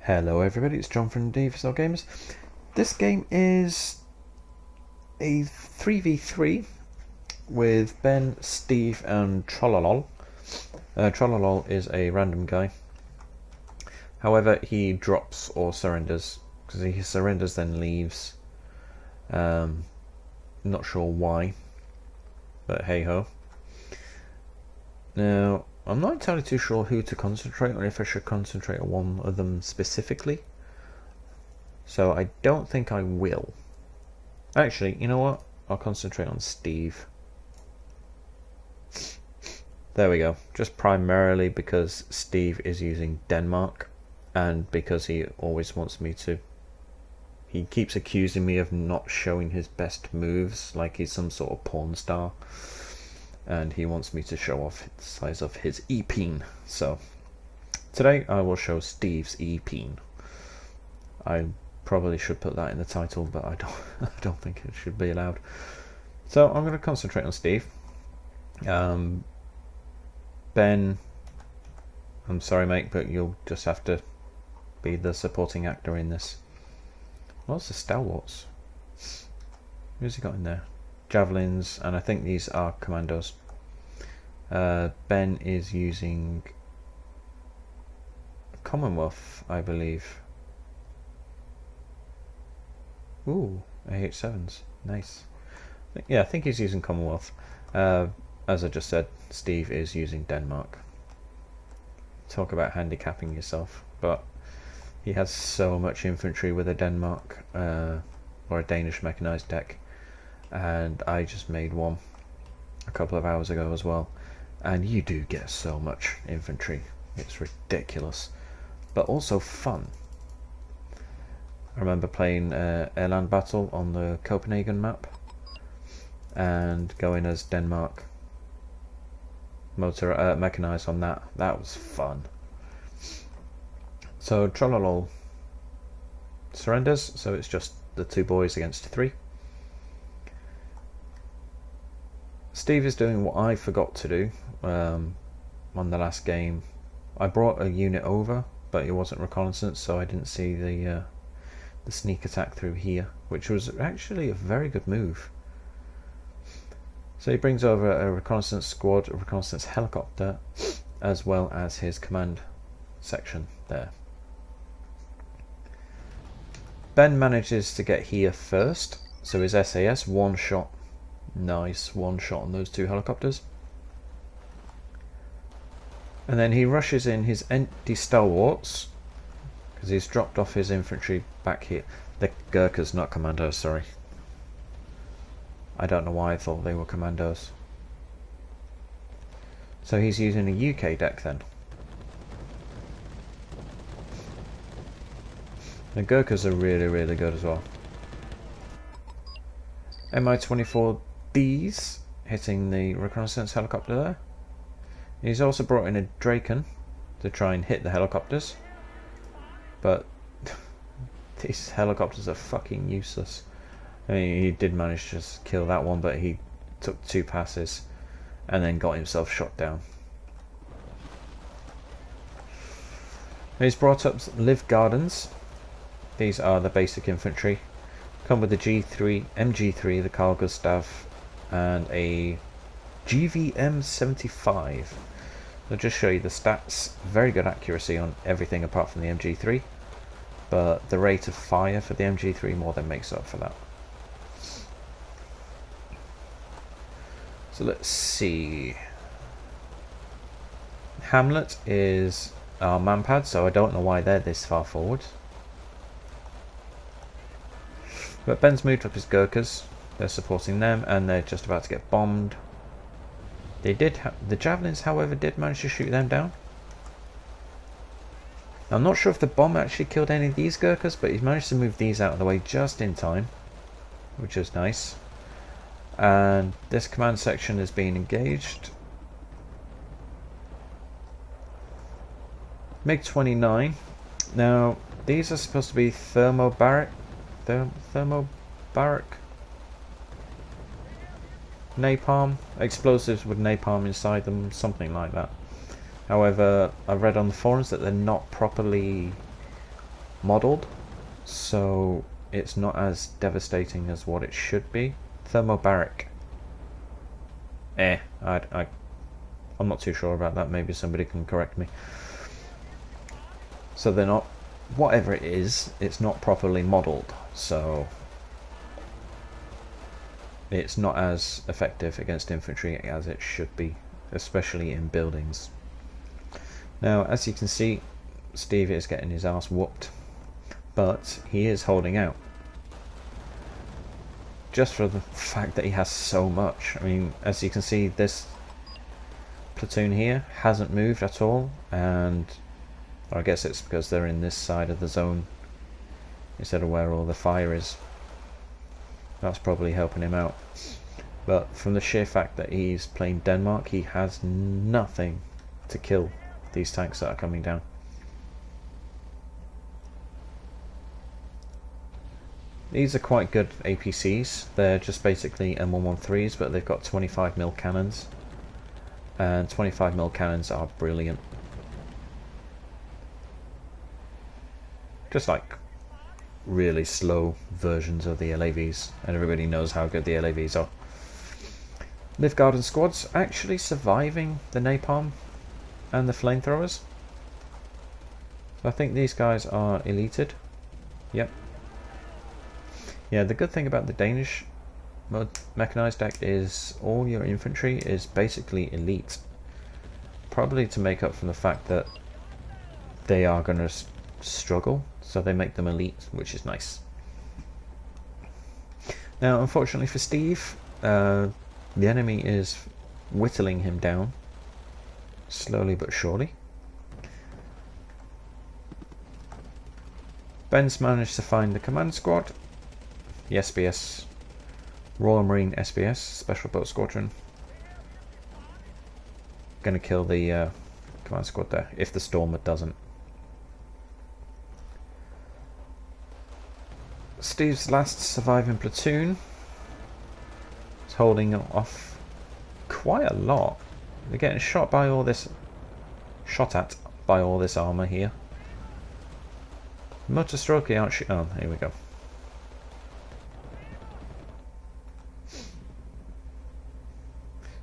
Hello everybody, it's John from Wargames. This game is a 3v3 with Ben, Steve and Trollolol. Trollolol is a random guy. However, he drops or surrenders. Because he surrenders then leaves. Not sure why, but hey ho. Now, I'm not entirely too sure who to concentrate on, if I should concentrate on one of them specifically. So I don't think I will. Actually, you know what? I'll concentrate on Steve. There we go. Just primarily because Steve is using Denmark, and because he always wants me to. He keeps accusing me of not showing his best moves, like he's some sort of porn star. And he wants me to show off the size of his e-peen. So today I will show Steve's e-peen. I probably should put that in the title, but I don't think it should be allowed. So I'm going to concentrate on Steve. Ben, I'm sorry mate, but you'll just have to be the supporting actor in this. What's the stalwarts? Who's he got in there? Javelins, and I think these are commandos. Ben is using Commonwealth, I believe. Ooh, AH7s, nice. Yeah, I think he's using Commonwealth. As I just said, Steve is using Denmark. Talk about handicapping yourself, but he has so much infantry with a Denmark or a Danish mechanized deck. And I just made one a couple of hours ago as well, and you do get so much infantry. It's ridiculous, but also fun. I remember playing Airland Battle on the Copenhagen map and going as Denmark motor mechanized on that. That was fun. So Trollolol surrenders, so it's just the two boys against three. Steve is doing what I forgot to do on the last game. I brought a unit over, but it wasn't reconnaissance, so I didn't see the sneak attack through here, which was actually a very good move. So he brings over a reconnaissance squad, a reconnaissance helicopter, as well as his command section there. Ben manages to get here first, so his SAS one shot. Nice, one shot on those two helicopters. And then he rushes in his empty stalwarts, because he's dropped off his infantry back here. The Gurkhas, not commandos, sorry. I don't know why I thought they were commandos. So he's using a UK deck then. The Gurkhas are really, really good as well. Mi-24Ds hitting the reconnaissance helicopter there. He's also brought in a Draken to try and hit the helicopters, but these helicopters are fucking useless. I mean, he did manage to just kill that one, but he took two passes and then got himself shot down. He's brought up Live Gardens. These are the basic infantry. Come with the G3, MG3, the Carl Gustav, and a GVM75. I'll just show you the stats. Very good accuracy on everything apart from the MG3, but the rate of fire for the MG3 more than makes up for that. So let's see. Hamlet is our manpad, so I don't know why they're this far forward. But Ben's moved up his Gurkhas. They're supporting them, and they're just about to get bombed. They did. The javelins, however, did manage to shoot them down. I'm not sure if the bomb actually killed any of these Gurkhas, but he's managed to move these out of the way just in time, which is nice. And this command section is being engaged. MiG-29. Now, these are supposed to be thermobaric napalm, explosives with napalm inside them, something like that. However, I've read on the forums that they're not properly modelled, so it's not as devastating as what it should be. Thermobaric. I'm not too sure about that. Maybe somebody can correct me. So they're not, whatever it is, it's not properly modelled, so it's not as effective against infantry as it should be, especially in buildings. Now, as you can see, Steve is getting his ass whooped, but he is holding out. Just for the fact that he has so much. I mean, as you can see, this platoon here hasn't moved at all, and I guess it's because they're in this side of the zone instead of where all the fire is. That's probably helping him out. But from the sheer fact that he's playing Denmark, he has nothing to kill these tanks that are coming down. These are quite good APCs. They're just basically M113s, but they've got 25mm cannons. And 25mm cannons are brilliant. Just like really slow versions of the LAVs, and everybody knows how good the LAVs are. Liv Garden squads actually surviving the napalm and the flamethrowers. So I think these guys are elited. Yep. Yeah, the good thing about the Danish mechanized deck is all your infantry is basically elite. Probably to make up for the fact that they are going to struggle, so they make them elite, which is nice. Now, unfortunately for Steve, the enemy is whittling him down, slowly but surely. Ben's managed to find the command squad, the SBS, Royal Marine SBS, Special Boat Squadron. Going to kill the command squad there, if the Stormer doesn't. Steve's last surviving platoon is holding off quite a lot. They're getting shot at by all this armour here. Motostrokey aren't oh, here we go.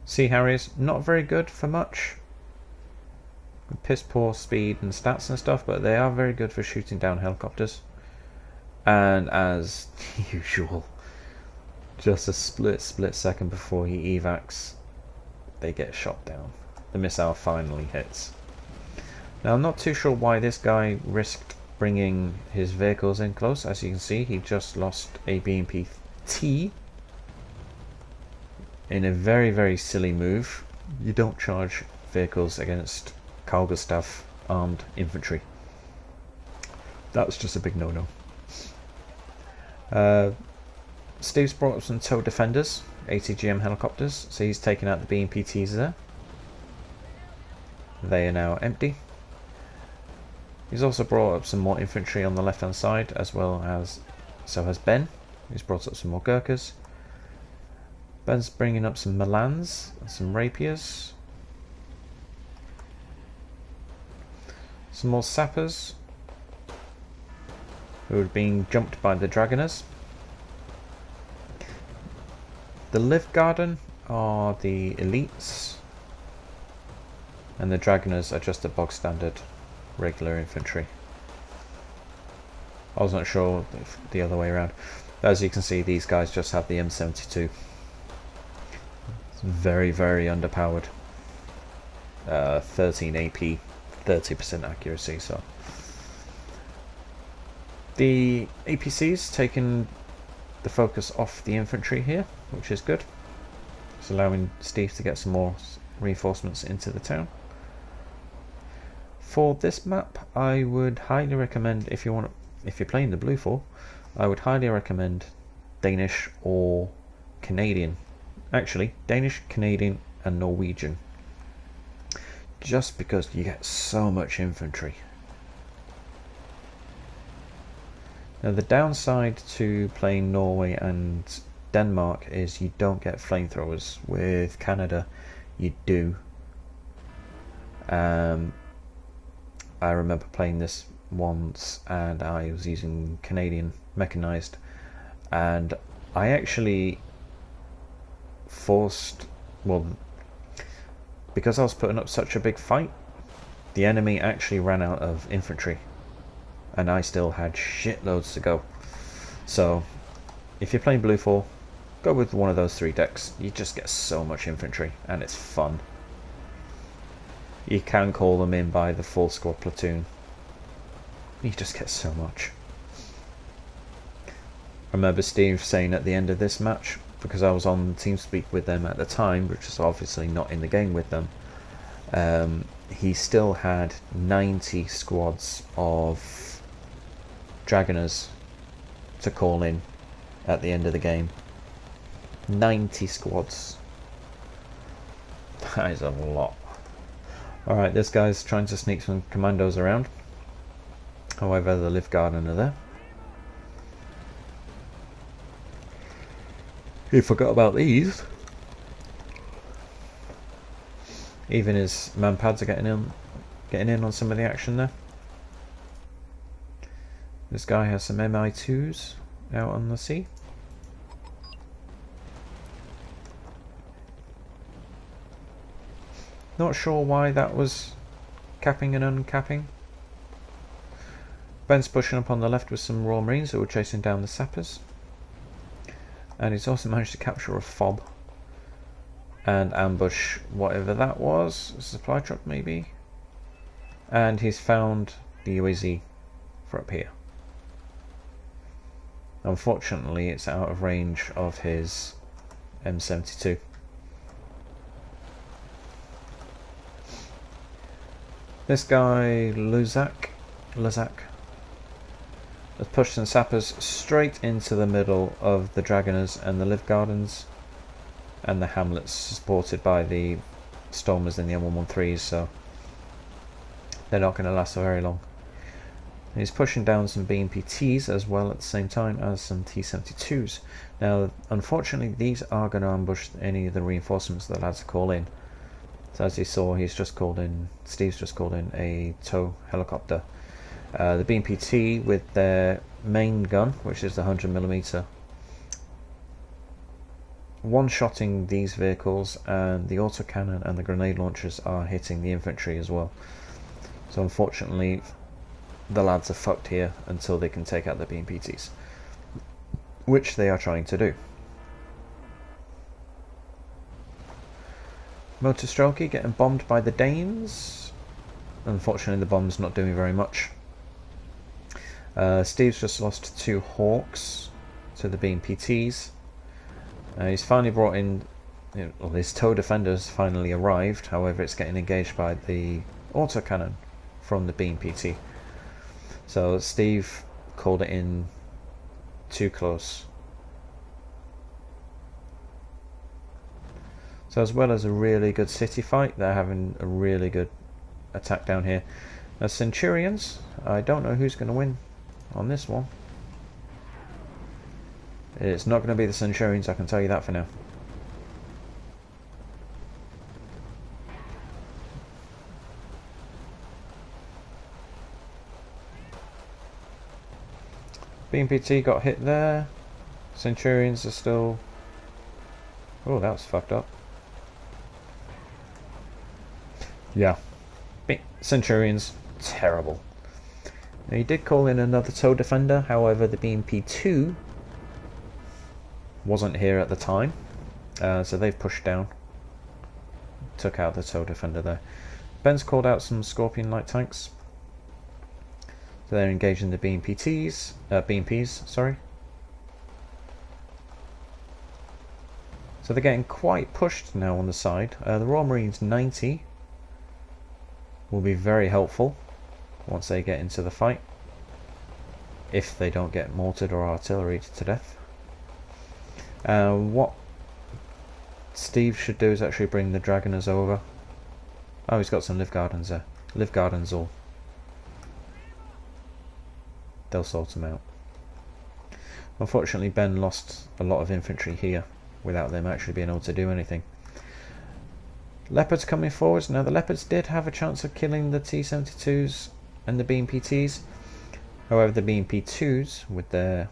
Sea Harriers, not very good for much. Piss poor speed and stats and stuff, but they are very good for shooting down helicopters. And as usual, just a split second before he evacs, they get shot down. The missile finally hits. Now, I'm not too sure why this guy risked bringing his vehicles in close. As you can see, he just lost a BMP-T in a very, very silly move. You don't charge vehicles against Carl Gustav armed infantry. That was just a big no-no. Steve's brought up some tow defenders, ATGM helicopters, so he's taken out the BMPTs there. They are now empty. He's also brought up some more infantry on the left hand side, as well as so has Ben. He's brought up some more Gurkhas. Ben's bringing up some Milans and some Rapiers. Some more sappers who are being jumped by the Dragoners. The Liv Garden are the elites, and the Dragoners are just the bog standard regular infantry. I wasn't sure if the other way around. As you can see, these guys just have the M72. It's very, very underpowered. 13 AP, 30% accuracy, so the APC's taken the focus off the infantry here, which is good. It's allowing Steve to get some more reinforcements into the town. For this map, I would highly recommend, if you're playing the Blue 4, I would highly recommend Danish or Canadian. Actually, Danish, Canadian and Norwegian. Just because you get so much infantry. Now, the downside to playing Norway and Denmark is you don't get flamethrowers. With Canada, you do. I remember playing this once, and I was using Canadian mechanized, and I actually forced, well, because I was putting up such a big fight, the enemy actually ran out of infantry, and I still had shitloads to go. So if you're playing Blue 4, go with one of those 3 decks. You just get so much infantry, and it's fun. You can call them in by the full squad platoon. You just get so much. I remember Steve saying at the end of this match, because I was on TeamSpeak with them at the time, which is obviously not in the game with them, he still had 90 squads of Dragoners to call in at the end of the game. 90 squads. That is a lot. Alright, this guy's trying to sneak some commandos around. However, the Lift Garden are there. He forgot about these. Even his man-pads are getting in on some of the action there. This guy has some MI2s out on the sea. Not sure why that was capping and uncapping. Ben's pushing up on the left with some Royal Marines that were chasing down the sappers. And he's also managed to capture a fob and ambush whatever that was, a supply truck maybe. And he's found the UAZ for up here. Unfortunately, it's out of range of his M72. This guy, Luzak, has pushed some sappers straight into the middle of the Dragoners and the Live Gardens and the hamlets, supported by the Stormers and the M113s, so they're not going to last very long. And he's pushing down some BMPTs as well at the same time as some T-72s. Now, unfortunately, these are going to ambush any of the reinforcements that the lads call in. So as you saw, Steve's just called in a tow helicopter. The BMPT with their main gun, which is the 100mm, one-shotting these vehicles, and the autocannon and the grenade launchers are hitting the infantry as well. So unfortunately, the lads are fucked here until they can take out the BMPTs, which they are trying to do. Motor Strelky getting bombed by the Danes. Unfortunately, the bomb's not doing very much. Steve's just lost 2 Hawks to the BMPTs. He's finally brought in, well, his tow defenders finally arrived. However, it's getting engaged by the autocannon from the BMPT. So Steve called it in too close. So as well as a really good city fight, they're having a really good attack down here. As Centurions, I don't know who's going to win on this one. It's not going to be the Centurions, I can tell you that for now. BMPT got hit there. Centurions are still... Oh, that was fucked up. Yeah. Centurions, terrible. Now, he did call in another tow defender, however the BMP-2 wasn't here at the time, so they've pushed down, took out the tow defender there. Ben's called out some Scorpion light tanks, so they're engaging the BMPs, sorry. So they're getting quite pushed now on the side. The Royal Marines 90 will be very helpful once they get into the fight, if they don't get mortared or artillery to death. What Steve should do is actually bring the Dragoners over. Oh, he's got some Live Gardens there. Live Gardens all. They'll sort them out. Unfortunately, Ben lost a lot of infantry here without them actually being able to do anything. Leopards coming forwards. Now the Leopards did have a chance of killing the T-72s and the BMPTs. However, the BMP-2s with their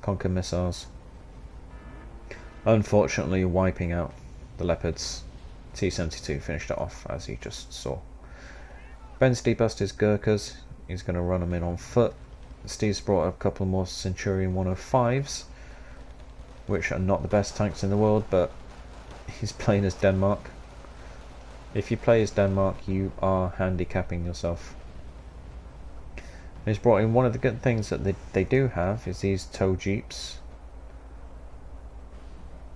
Conquer missiles, unfortunately wiping out the Leopards. T-72 finished it off, as you just saw. Ben's debussed his Gurkhas. He's going to run them in on foot. Steve's brought up a couple more Centurion 105s, which are not the best tanks in the world, but he's playing as Denmark. If you play as Denmark, you are handicapping yourself. He's brought in one of the good things that they do have is these tow jeeps.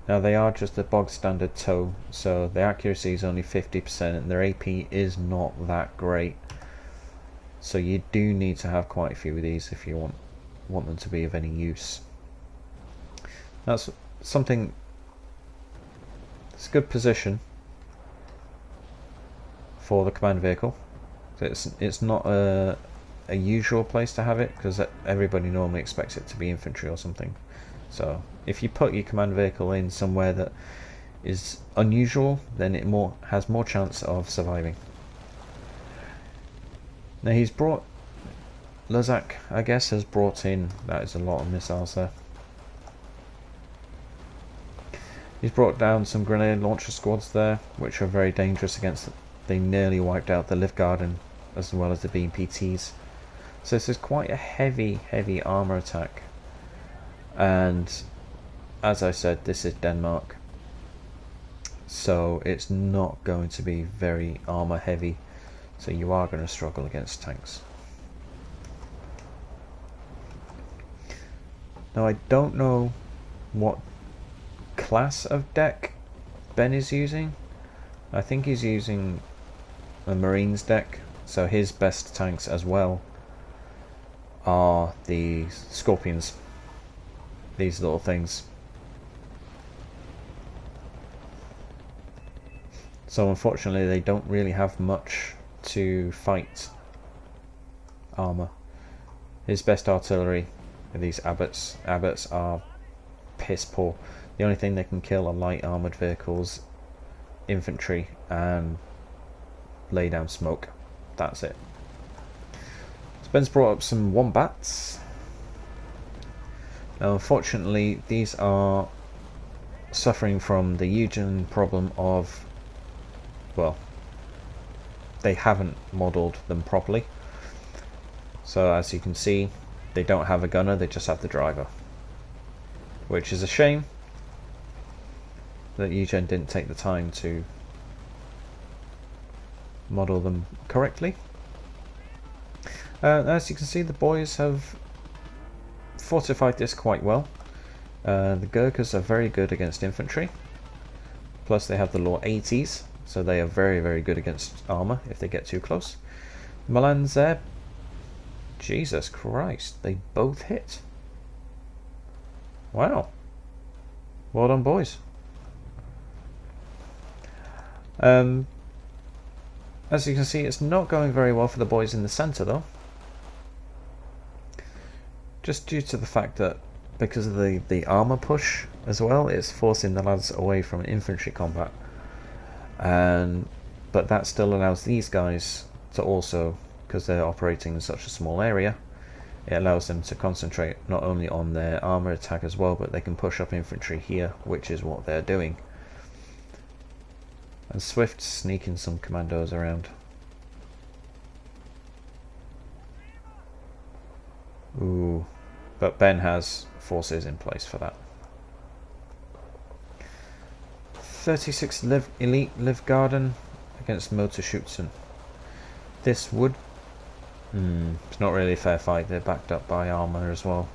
Now they are just a bog standard tow, so the accuracy is only 50% and their AP is not that great. So you do need to have quite a few of these if you want them to be of any use. That's something. It's a good position for the command vehicle. It's not a usual place to have it because everybody normally expects it to be infantry or something. So if you put your command vehicle in somewhere that is unusual, then it has more chance of surviving. Now he's brought Luzak, I guess, has brought in, that is a lot of missiles there. He's brought down some grenade launcher squads there, which are very dangerous against. They nearly wiped out the Lift Garden as well as the BMPTs. So this is quite a heavy armour attack. And as I said, this is Denmark. So it's not going to be very armour heavy. So you are going to struggle against tanks. Now I don't know what class of deck Ben is using. I think he's using a Marines deck, so his best tanks as well are the Scorpions, these little things. So unfortunately they don't really have much to fight armour. His best artillery are these Abbots. Abbots are piss poor. The only thing they can kill are light armoured vehicles, infantry, and lay down smoke. That's it. Ben's brought up some Wombats. Now unfortunately these are suffering from the Eugen problem of, well, they haven't modelled them properly. So as you can see, they don't have a gunner, they just have the driver. Which is a shame that Eugen didn't take the time to model them correctly. As you can see, the boys have fortified this quite well. The Gurkhas are very good against infantry. Plus they have the Law 80s, so they are very good against armour if they get too close. Milan's there. Jesus Christ, they both hit. Wow. Well done, boys. As you can see, it's not going very well for the boys in the centre though. Just due to the fact that because of the armour push as well, it's forcing the lads away from infantry combat. But that still allows these guys to also, because they're operating in such a small area, it allows them to concentrate not only on their armour attack as well, but they can push up infantry here, which is what they're doing. And Swift sneaking some commandos around. Ooh, but Ben has forces in place for that. 36 elite Liv Garden against Motorschützen. This would... it's not really a fair fight, they're backed up by armour as well.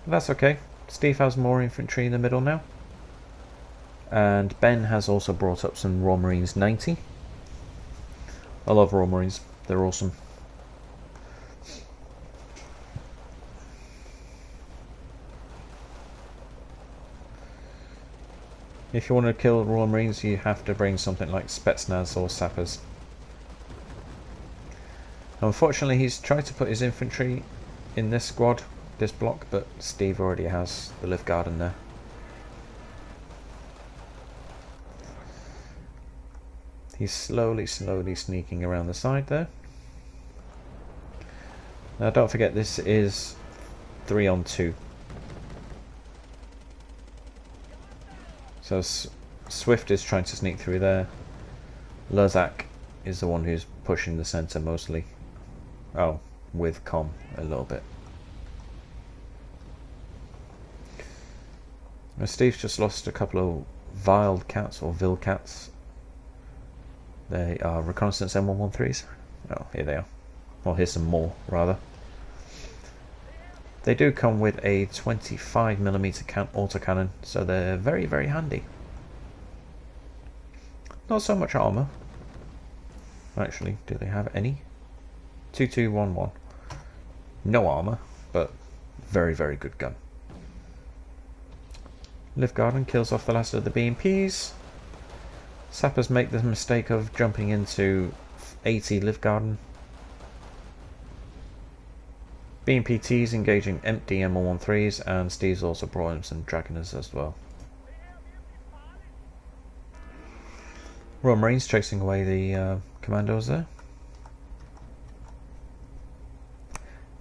But that's okay, Steve has more infantry in the middle now. And Ben has also brought up some Royal Marines 90. I love Royal Marines, they're awesome. If you want to kill Royal Marines, you have to bring something like Spetsnaz or Sappers. Unfortunately, he's tried to put his infantry in this squad, this block, but Steve already has the Lift Garden there. He's slowly sneaking around the side there. Now don't forget this is 3-on-2. So Swift is trying to sneak through there. Luzak is the one who's pushing the centre mostly. Oh, with Com a little bit. Now Steve's just lost a couple of wild cats or vil cats. They are reconnaissance M113s. Oh, here they are. Well, here's some more, rather. They do come with a 25mm autocannon, so they're very, very handy. Not so much armour. Actually, do they have any? 2211. No armour, but very, very good gun. Liv Garden kills off the last of the BMPs. Sappers make the mistake of jumping into 80 Liv Garden. BMPTs engaging empty M113s, and Steve's also brought in some Dragoners as well. Royal Marines chasing away the commandos there.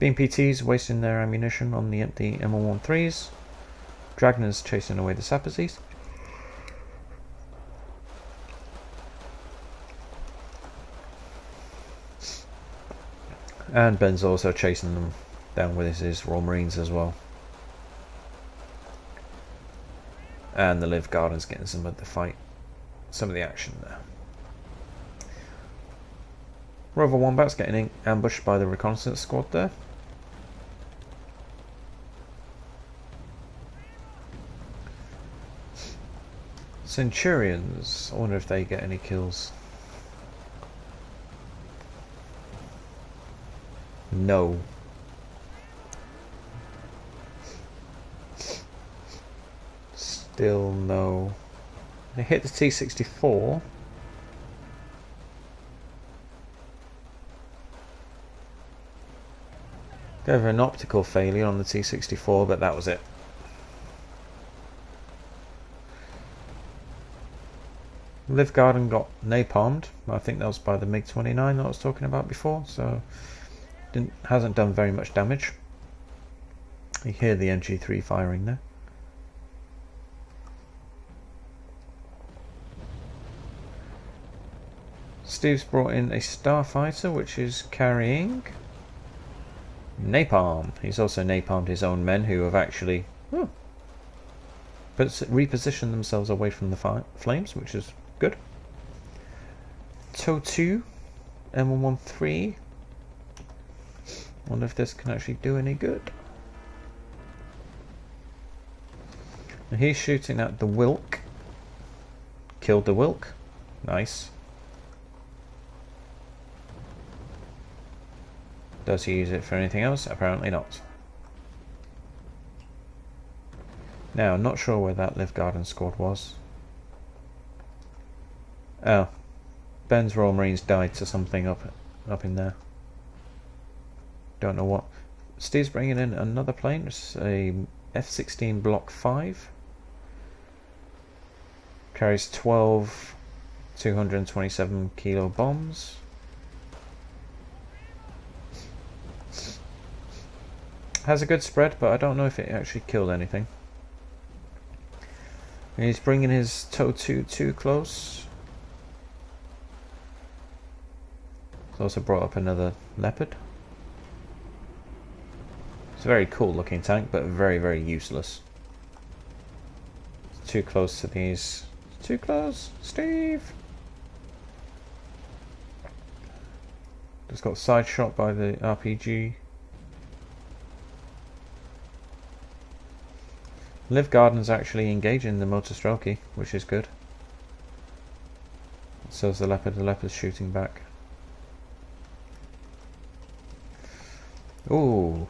BMPTs wasting their ammunition on the empty M113s. Dragoners chasing away the Sappersies. And Ben's also chasing them down with his Royal Marines as well. And the Liv Garden's getting some of the fight, some of the action there. Rover Wombat's getting ambushed by the reconnaissance squad there. Centurions, I wonder if they get any kills. No. Still no. They hit the T-64. Go over an optical failure on the T-64, but that was it. Liv Garden got napalmed. I think that was by the MiG-29 that I was talking about before, so hasn't done very much damage. You hear the MG3 firing there. Steve's brought in a starfighter which is carrying napalm. He's also napalmed his own men who have actually repositioned themselves away from the flames, which is good. TOW 2 M113. Wonder if this can actually do any good. Now he's shooting at the Wilk. Killed the Wilk. Nice. Does he use it for anything else? Apparently not. Now, not sure where that Liv Garden squad was. Oh. Ben's Royal Marines died to something up in there. Don't know what. Steve's bringing in another plane. It's a F-16 Block 5. Carries 12 227 kilo bombs. Has a good spread, but I don't know if it actually killed anything. And he's bringing his TOW 2 too close. He's also brought up another Leopard. It's a very cool looking tank, but very, very useless. It's too close to these. Too close, Steve! Just got side shot by the RPG. Liv Garden's actually engaging the Motorstrelky, which is good. So is the Leopard. The Leopard's shooting back. Ooh.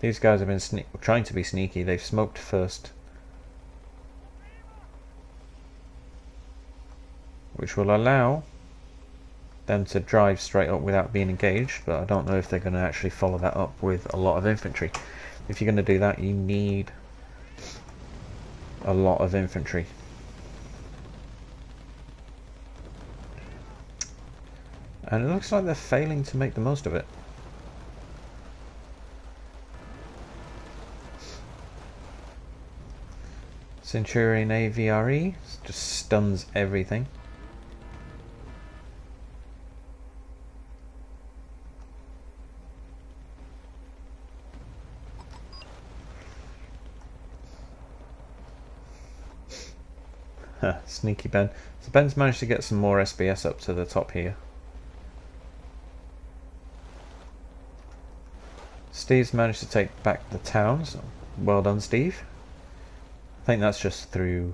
These guys have been trying to be sneaky. They've smoked first. Which will allow them to drive straight up without being engaged, but I don't know if they're going to actually follow that up with a lot of infantry. If you're going to do that, you need a lot of infantry. And it looks like they're failing to make the most of it. Centurion AVRE just stuns everything. Sneaky Ben. So Ben's managed to get some more SBS up to the top here. Steve's managed to take back the town, so well done, Steve. I think that's just through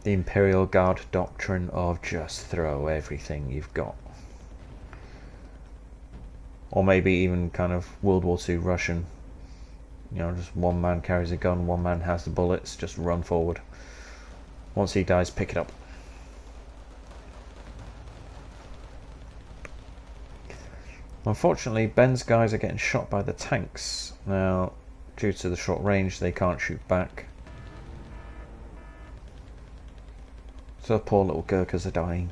the Imperial Guard doctrine of just throw everything you've got. Or maybe even kind of World War II Russian. You know, just one man carries a gun, one man has the bullets, just run forward. Once he dies, pick it up. Unfortunately, Ben's guys are getting shot by the tanks. Now, due to the short range, they can't shoot back. So poor little Gurkhas are dying.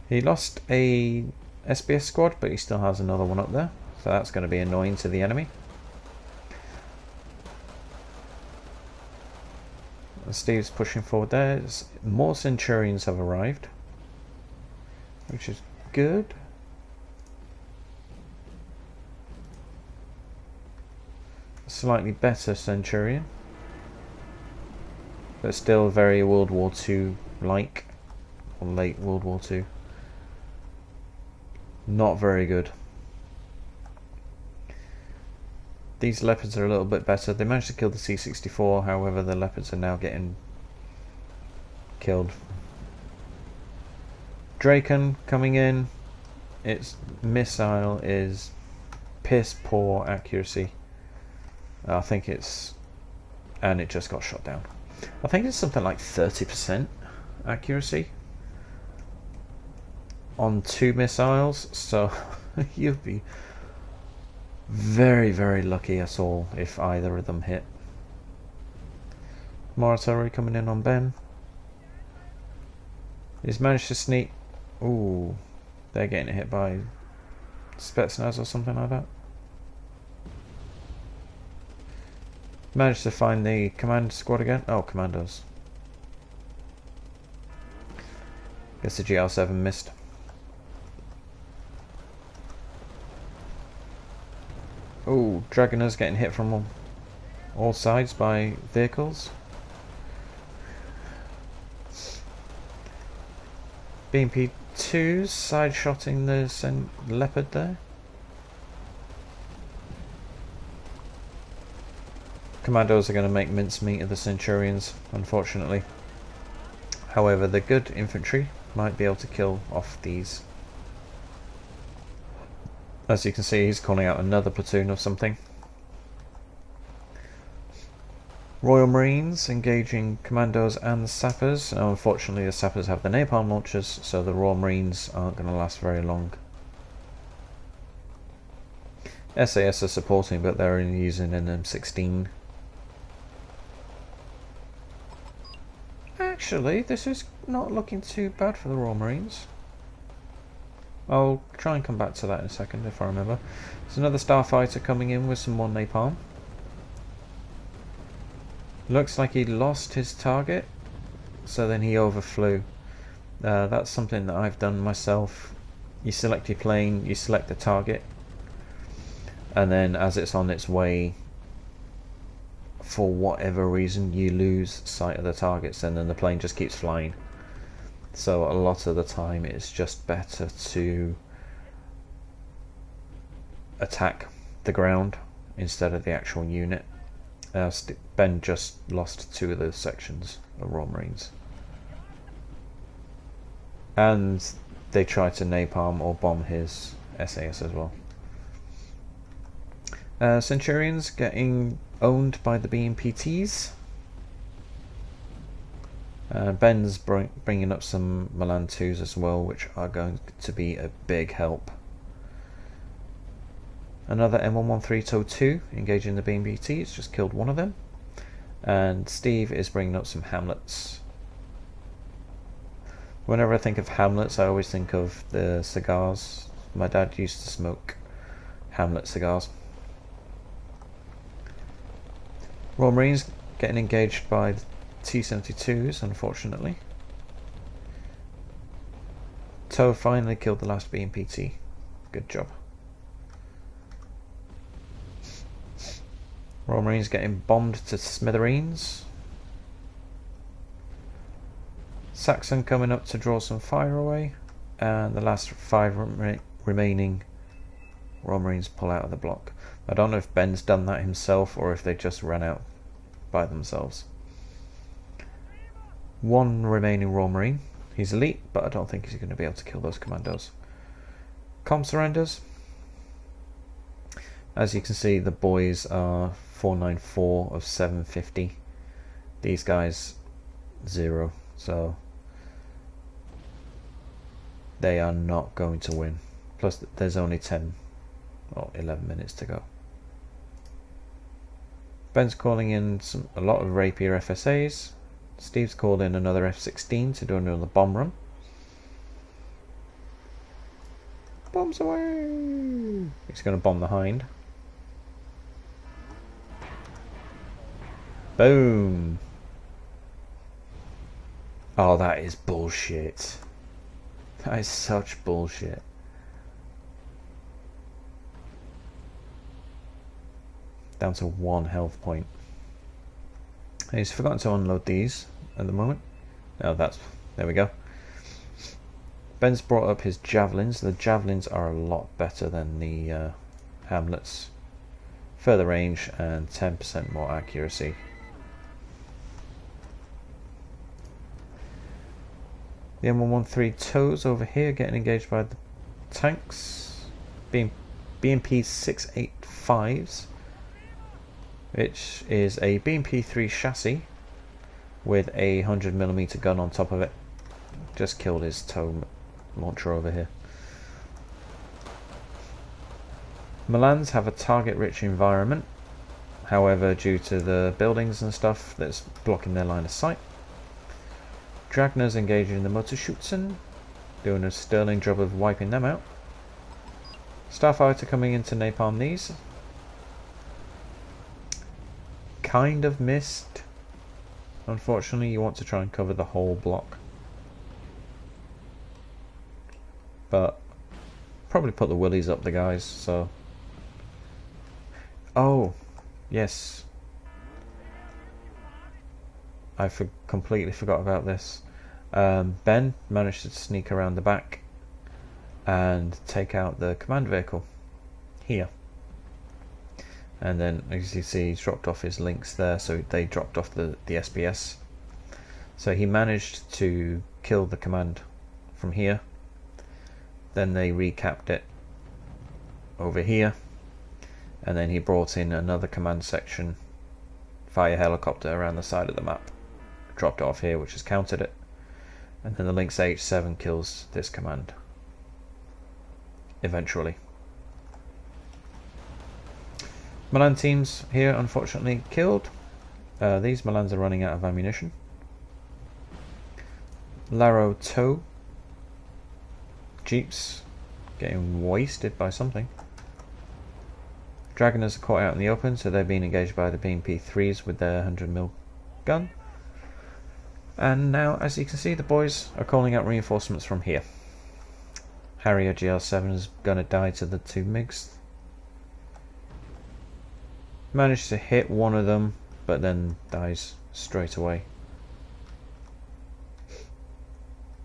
He lost a SBS squad, but he still has another one up there. So that's going to be annoying to the enemy. Steve's pushing forward there. More Centurions have arrived, which is good. A slightly better Centurion, but still very World War II like, or late World War II. Not very good. These Leopards are a little bit better. They managed to kill the C-64, however the Leopards are now getting killed. Draken coming in. Its missile is piss poor accuracy. I think it's... and it just got shot down. I think it's something like 30% accuracy on 2 missiles, so you'd be very, very lucky at all if either of them hit. More artillery coming in on Ben. He's managed to sneak. Ooh, they're getting hit by Spetsnaz or something like that. Managed to find the command squad again. Oh, commandos. Guess the GL7 missed. Oh, Dragoners getting hit from all sides by vehicles. BMP-2s side-shotting the Leopard there. Commandos are going to make mincemeat of the Centurions, unfortunately. However, the good infantry might be able to kill off these. As you can see, he's calling out another platoon of something. Royal Marines engaging Commandos and Sappers. Now, unfortunately, the Sappers have the napalm launchers, so the Royal Marines aren't going to last very long. SAS are supporting, but they're only using an M16. Actually, this is not looking too bad for the Royal Marines. I'll try and come back to that in a second if I remember. There's another starfighter coming in with some more napalm. Looks like he lost his target, so then he overflew. That's something that I've done myself. You select your plane, you select the target, and then as it's on its way, for whatever reason, you lose sight of the targets, and then the plane just keeps flying. So a lot of the time it's just better to attack the ground instead of the actual unit. Ben just lost 2 of those sections of Royal Marines. And they tried to napalm or bomb his SAS as well. Centurions getting owned by the BMPTs. Ben's bringing up some Milan 2s as well, which are going to be a big help. Another M113 TOW 2 engaging the BMPT. It's just killed one of them. And Steve is bringing up some Hamlets. Whenever I think of Hamlets, I always think of the cigars. My dad used to smoke Hamlet cigars. Royal Marines getting engaged by the T-72s, unfortunately. Tow finally killed the last BMPT. Good job. Royal Marines getting bombed to smithereens. Saxon coming up to draw some fire away. And the last 5 remaining Royal Marines pull out of the block. I don't know if Ben's done that himself or if they just ran out by themselves. 1 remaining Royal Marine. He's elite, but I don't think he's going to be able to kill those commandos. Com surrenders. As you can see, the boys are 494 of 750. These guys 0. So they are not going to win. Plus there's only 10 or 11 minutes to go. Ben's calling in a lot of Rapier FSAs. Steve's called in another F-16 to do another bomb run. Bombs away! He's going to bomb the Hind. Boom! Oh, that is bullshit. That is such bullshit. Down to 1 health point. And he's forgotten to unload these at the moment. Oh, there we go. Ben's brought up his javelins. The javelins are a lot better than the hamlets. Further range and 10% more accuracy. The M113 tows over here getting engaged by the tanks. BMP 685s. Which is a BMP-3 chassis with a 100mm gun on top of it. Just killed his tow launcher over here. Milans have a target-rich environment. However, due to the buildings and stuff that's blocking their line of sight. Dragners engaging the Motorschützen, doing a sterling job of wiping them out. Starfighter coming in to napalm these. Kind of missed. Unfortunately, you want to try and cover the whole block. But probably put the willies up the guys, so. Oh, yes. I completely forgot about this. Ben managed to sneak around the back and take out the command vehicle here. And then, as you see, he's dropped off his links there, so they dropped off the SBS. So he managed to kill the command from here. Then they recapped it over here. And then he brought in another command section, fire helicopter around the side of the map. Dropped it off here, which has countered it. And then the Lynx H7 kills this command. Eventually. Milan teams here unfortunately killed. These Milans are running out of ammunition. Laro tow. Jeeps getting wasted by something. Dragoners are caught out in the open, so they're being engaged by the BMP-3s with their 100mm gun. And now, as you can see, the boys are calling out reinforcements from here. Harrier GL7 is going to die to the 2 MiGs. Managed to hit one of them, but then dies straight away.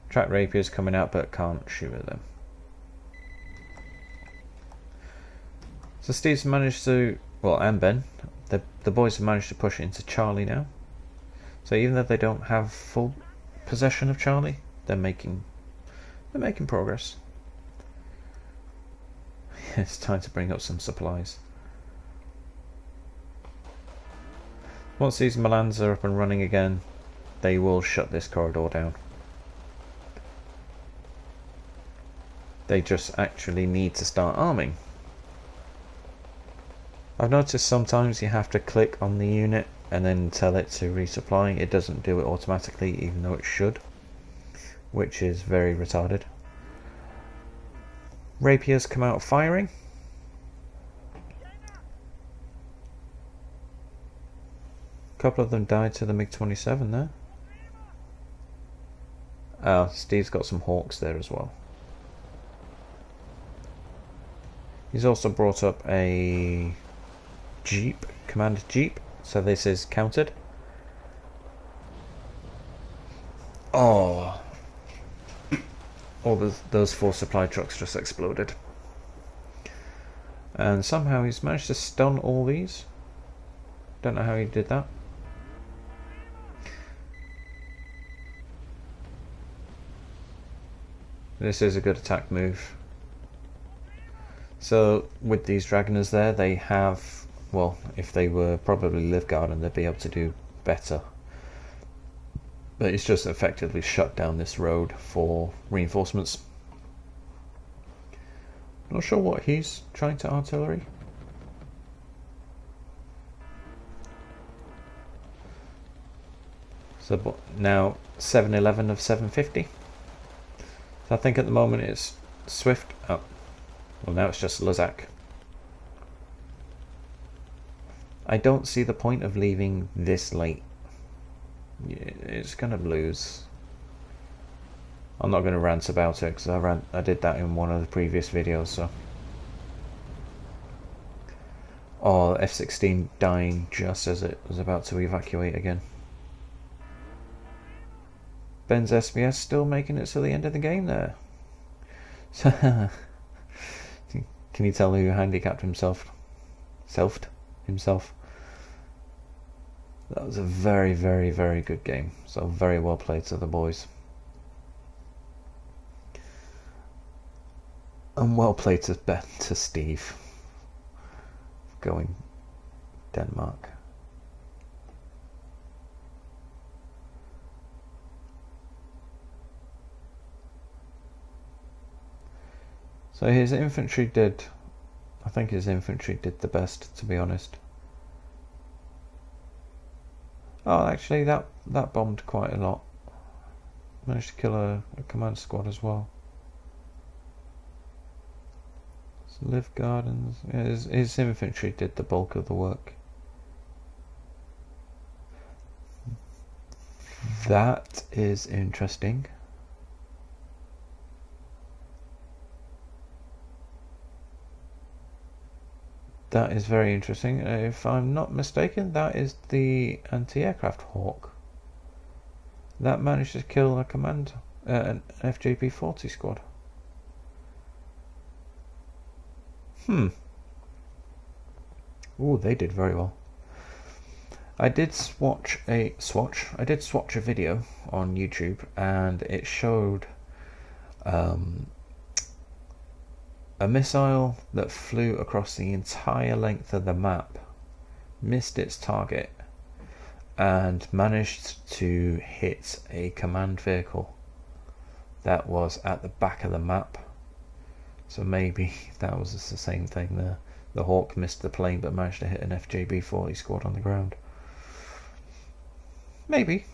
Track Rapier's coming out, but can't shoot at them. So Steve's managed to, well, and Ben, the boys have managed to push it into Charlie now. So even though they don't have full possession of Charlie, they're making progress. It's time to bring up some supplies. Once these Milans are up and running again, they will shut this corridor down. They just actually need to start arming. I've noticed sometimes you have to click on the unit and then tell it to resupply. It doesn't do it automatically, even though it should, which is very retarded. Rapiers come out firing. couple of them died to the MiG-27 there. Steve's got some Hawks there as well. He's also brought up a Jeep, command Jeep, so this is countered. Oh, all those 4 supply trucks just exploded. And somehow he's managed to stun all these. Don't know how he did that. This is a good attack move. So with these Dragoners there, they have, well, if they were probably Live Garden, they'd be able to do better. But it's just effectively shut down this road for reinforcements. Not sure what he's trying to artillery. So now 711 of 750. So I think at the moment it's Swift. Oh, well, now it's just Luzak. I don't see the point of leaving this late. It's gonna lose. I'm not going to rant about it because I did that in one of the previous videos. So, oh, F-16 dying just as it was about to evacuate again. Ben's SBS still making it to the end of the game there. Can you tell who handicapped himself? Himself. That was a very, very, very good game. So very well played to the boys. And well played to Steve. Going Denmark. So his infantry did, I think his infantry did the best, to be honest. Oh, actually that bombed quite a lot. Managed to kill a command squad as well. So Live Gardens, yeah, his infantry did the bulk of the work. That is interesting. That is very interesting. If I'm not mistaken, that is the anti-aircraft Hawk. That managed to kill a command, an FJP-40 squad. Ooh, they did very well. I did swatch a video on YouTube, and it showed a missile that flew across the entire length of the map, missed its target, and managed to hit a command vehicle that was at the back of the map. So maybe that was just the same thing there. The Hawk missed the plane but managed to hit an FJB-40 squad on the ground. Maybe.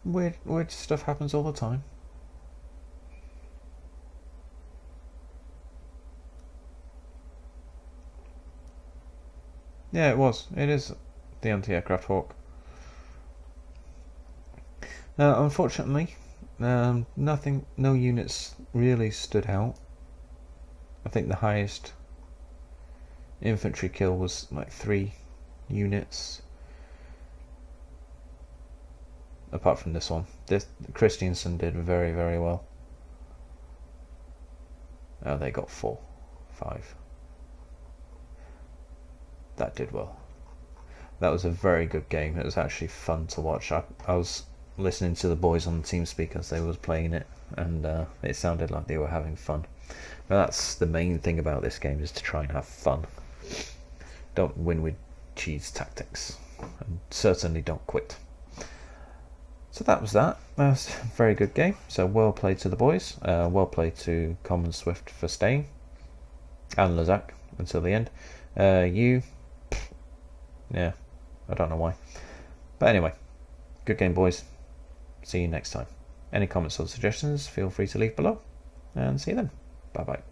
Weird stuff happens all the time. Yeah, it was. It is the anti-aircraft Hawk. Unfortunately, no units really stood out. I think the highest infantry kill was like 3 units. Apart from this one. Christiansen did very, very well. Oh, they got 4, 5. That did well. That was a very good game. It was actually fun to watch. I was listening to the boys on the TeamSpeak as they was playing it, and it sounded like they were having fun. But that's the main thing about this game, is to try and have fun. Don't win with cheese tactics, and certainly don't quit. So that was that. That was a very good game. So well played to the boys. Well played to Common Swift for staying, and Lazak until the end. Yeah, I don't know why. But anyway, good game, boys. See you next time. Any comments or suggestions, feel free to leave below. And see you then. Bye-bye.